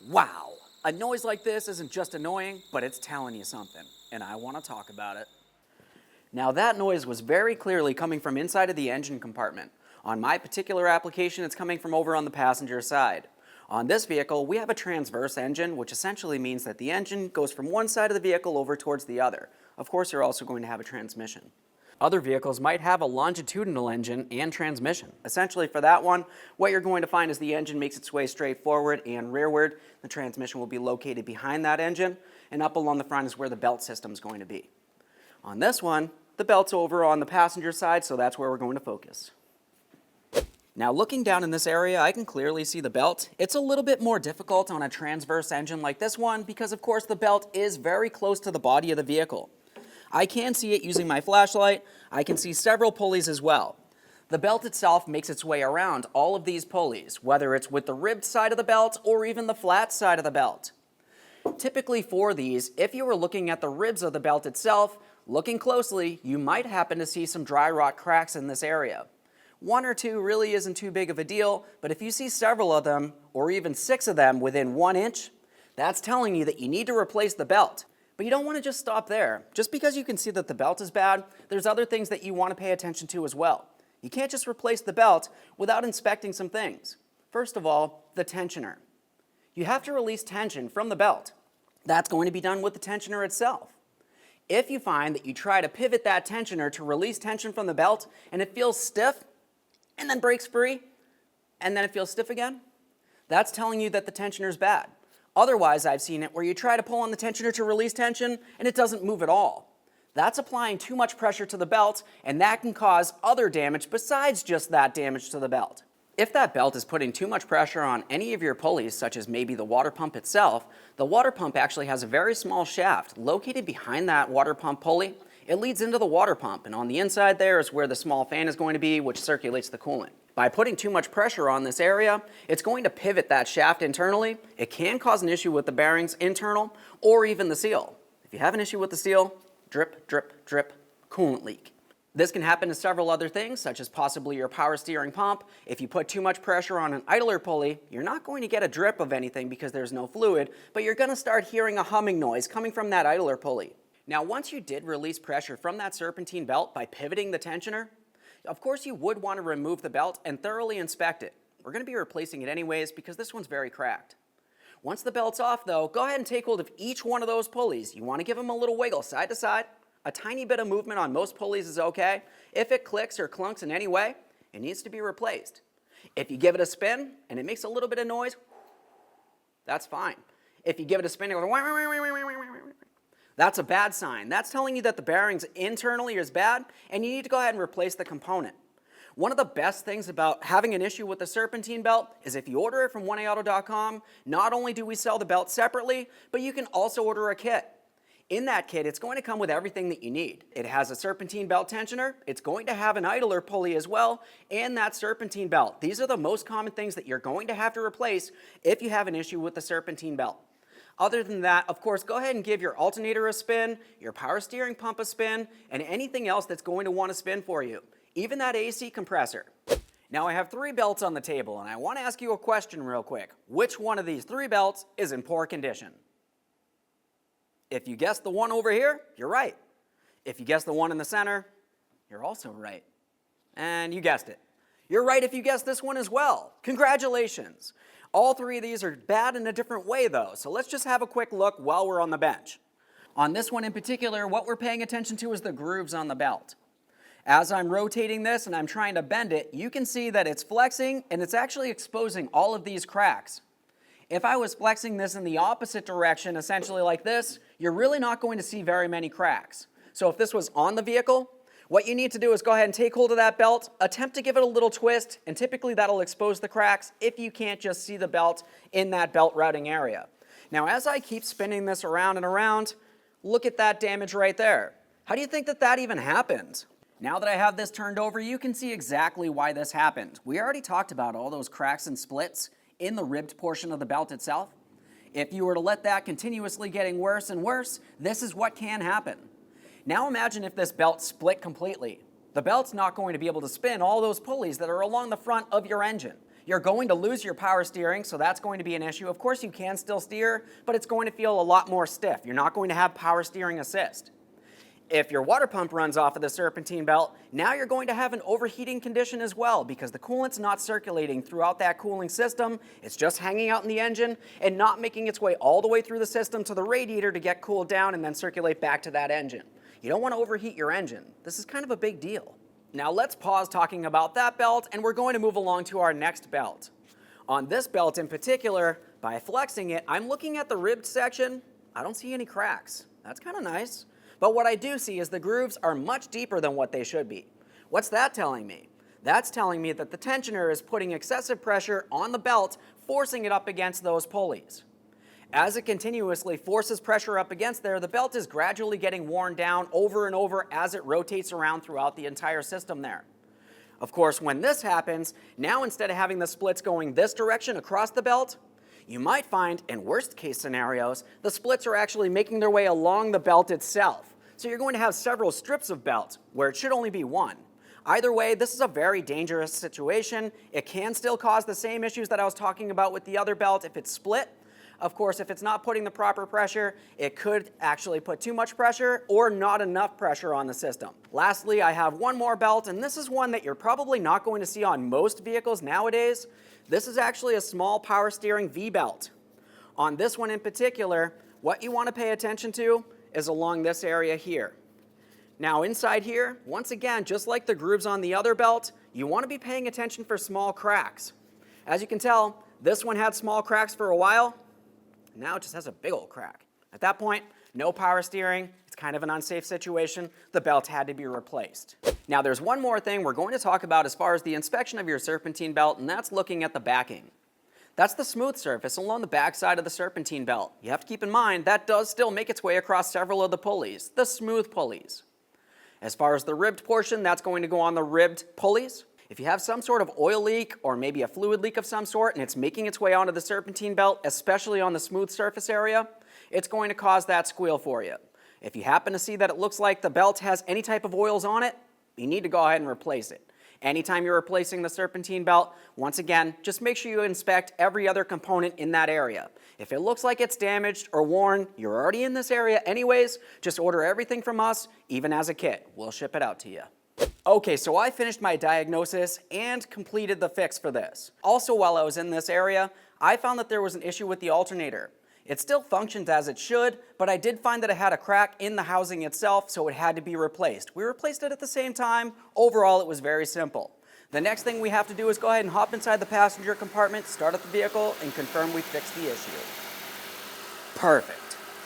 Wow, a noise like this isn't just annoying, but it's telling you something, and I want to talk about it. Now that noise was very clearly coming from inside of the engine compartment. On my particular application, it's coming from over on the passenger side. On this vehicle, we have a transverse engine, which essentially means that the engine goes from one side of the vehicle over towards the other. Of course, you're also going to have a transmission. Other vehicles might have a longitudinal engine and transmission. Essentially for that one, what you're going to find is the engine makes its way straight forward and rearward. The transmission will be located behind that engine, and up along the front is where the belt system is going to be. On this one, the belt's over on the passenger side, so that's where we're going to focus. Now looking down in this area, I can clearly see the belt. It's a little bit more difficult on a transverse engine like this one because of course the belt is very close to the body of the vehicle. I can see it using my flashlight. I can see several pulleys as well. The belt itself makes its way around all of these pulleys, whether it's with the ribbed side of the belt or even the flat side of the belt. Typically for these, if you were looking at the ribs of the belt itself, looking closely, you might happen to see some dry rot cracks in this area. One or two really isn't too big of a deal, but if you see several of them, or even 6 of them within 1 inch, that's telling you that you need to replace the belt. But you don't want to just stop there. Just because you can see that the belt is bad, there's other things that you want to pay attention to as well. You can't just replace the belt without inspecting some things. First of all, the tensioner. You have to release tension from the belt. That's going to be done with the tensioner itself. If you find that you try to pivot that tensioner to release tension from the belt and it feels stiff and then breaks free and then it feels stiff again, that's telling you that the tensioner is bad. Otherwise, I've seen it where you try to pull on the tensioner to release tension and it doesn't move at all. That's applying too much pressure to the belt, and that can cause other damage besides just that damage to the belt. If that belt is putting too much pressure on any of your pulleys, such as maybe the water pump itself, the water pump actually has a very small shaft located behind that water pump pulley. It leads into the water pump, and on the inside there is where the small fan is going to be, which circulates the coolant. By putting too much pressure on this area, it's going to pivot that shaft internally. It can cause an issue with the bearings internal or even the seal. If you have an issue with the seal, drip, drip, drip, coolant leak. This can happen to several other things, such as possibly your power steering pump. If you put too much pressure on an idler pulley, you're not going to get a drip of anything because there's no fluid, but you're going to start hearing a humming noise coming from that idler pulley. Now, once you did release pressure from that serpentine belt by pivoting the tensioner, of course you would want to remove the belt and thoroughly inspect it. We're going to be replacing it anyways because this one's very cracked. Once the belt's off though, go ahead and take hold of each one of those pulleys. You want to give them a little wiggle side to side. A tiny bit of movement on most pulleys is okay. If it clicks or clunks in any way, it needs to be replaced. If you give it a spin and it makes a little bit of noise, that's fine. If you give it a spin, it goes, that's a bad sign. That's telling you that the bearings internally is bad and you need to go ahead and replace the component. One of the best things about having an issue with the Serpentine belt is if you order it from 1AAuto.com, not only do we sell the belt separately, but you can also order a kit. In that kit, it's going to come with everything that you need. It has a Serpentine belt tensioner, it's going to have an idler pulley as well, and that Serpentine belt. These are the most common things that you're going to have to replace if you have an issue with the Serpentine belt. Other than that, of course, go ahead and give your alternator a spin, your power steering pump a spin, and anything else that's going to want to spin for you. Even that AC compressor. Now I have 3 belts on the table, and I want to ask you a question real quick. Which one of these 3 belts is in poor condition? If you guessed the one over here, you're right. If you guessed the one in the center, you're also right. And you guessed it. You're right if you guessed this one as well. Congratulations. All 3 of these are bad in a different way though, so let's just have a quick look while we're on the bench. On this one in particular, what we're paying attention to is the grooves on the belt. As I'm rotating this and I'm trying to bend it, you can see that it's flexing and it's actually exposing all of these cracks. If I was flexing this in the opposite direction, essentially like this, you're really not going to see very many cracks. So if this was on the vehicle, what you need to do is go ahead and take hold of that belt, attempt to give it a little twist, and typically that'll expose the cracks if you can't just see the belt in that belt routing area. Now as I keep spinning this around and around, look at that damage right there. How do you think that that even happened? Now that I have this turned over, you can see exactly why this happened. We already talked about all those cracks and splits in the ribbed portion of the belt itself. If you were to let that continuously getting worse and worse, this is what can happen. Now imagine if this belt split completely. The belt's not going to be able to spin all those pulleys that are along the front of your engine. You're going to lose your power steering, so that's going to be an issue. Of course, you can still steer, but it's going to feel a lot more stiff. You're not going to have power steering assist. If your water pump runs off of the serpentine belt, now you're going to have an overheating condition as well because the coolant's not circulating throughout that cooling system. It's just hanging out in the engine and not making its way all the way through the system to the radiator to get cooled down and then circulate back to that engine. You don't want to overheat your engine. This is kind of a big deal. Now let's pause talking about that belt and we're going to move along to our next belt. On this belt in particular, by flexing it, I'm looking at the ribbed section. I don't see any cracks. That's kind of nice. But what I do see is the grooves are much deeper than what they should be. What's that telling me? That's telling me that the tensioner is putting excessive pressure on the belt, forcing it up against those pulleys. As it continuously forces pressure up against there, the belt is gradually getting worn down over and over as it rotates around throughout the entire system there. Of course, when this happens, now instead of having the splits going this direction across the belt, you might find, in worst case scenarios, the splits are actually making their way along the belt itself. So you're going to have several strips of belt where it should only be one. Either way, this is a very dangerous situation. It can still cause the same issues that I was talking about with the other belt if it's split. Of course, if it's not putting the proper pressure, it could actually put too much pressure or not enough pressure on the system. Lastly, I have one more belt, and this is one that you're probably not going to see on most vehicles nowadays. This is actually a small power steering V-belt. On this one in particular, what you want to pay attention to is along this area here. Now inside here, once again, just like the grooves on the other belt, you want to be paying attention for small cracks. As you can tell, this one had small cracks for a while. Now it just has a big old crack. At that point, no power steering. It's kind of an unsafe situation. The belt had to be replaced. Now there's one more thing we're going to talk about as far as the inspection of your serpentine belt, and that's looking at the backing. That's the smooth surface along the back side of the serpentine belt. You have to keep in mind that does still make its way across several of the pulleys, the smooth pulleys. As far as the ribbed portion, that's going to go on the ribbed pulleys. If you have some sort of oil leak or maybe a fluid leak of some sort and it's making its way onto the serpentine belt, especially on the smooth surface area, it's going to cause that squeal for you. If you happen to see that it looks like the belt has any type of oils on it, you need to go ahead and replace it. Anytime you're replacing the serpentine belt, once again, just make sure you inspect every other component in that area. If it looks like it's damaged or worn, you're already in this area anyways, just order everything from us, even as a kit. We'll ship it out to you. Okay, so I finished my diagnosis and completed the fix for this. Also, while I was in this area, I found that there was an issue with the alternator. It still functions as it should, but I did find that it had a crack in the housing itself, so it had to be replaced. We replaced it at the same time. Overall, it was very simple. The next thing we have to do is go ahead and hop inside the passenger compartment, start up the vehicle, and confirm we fixed the issue. Perfect.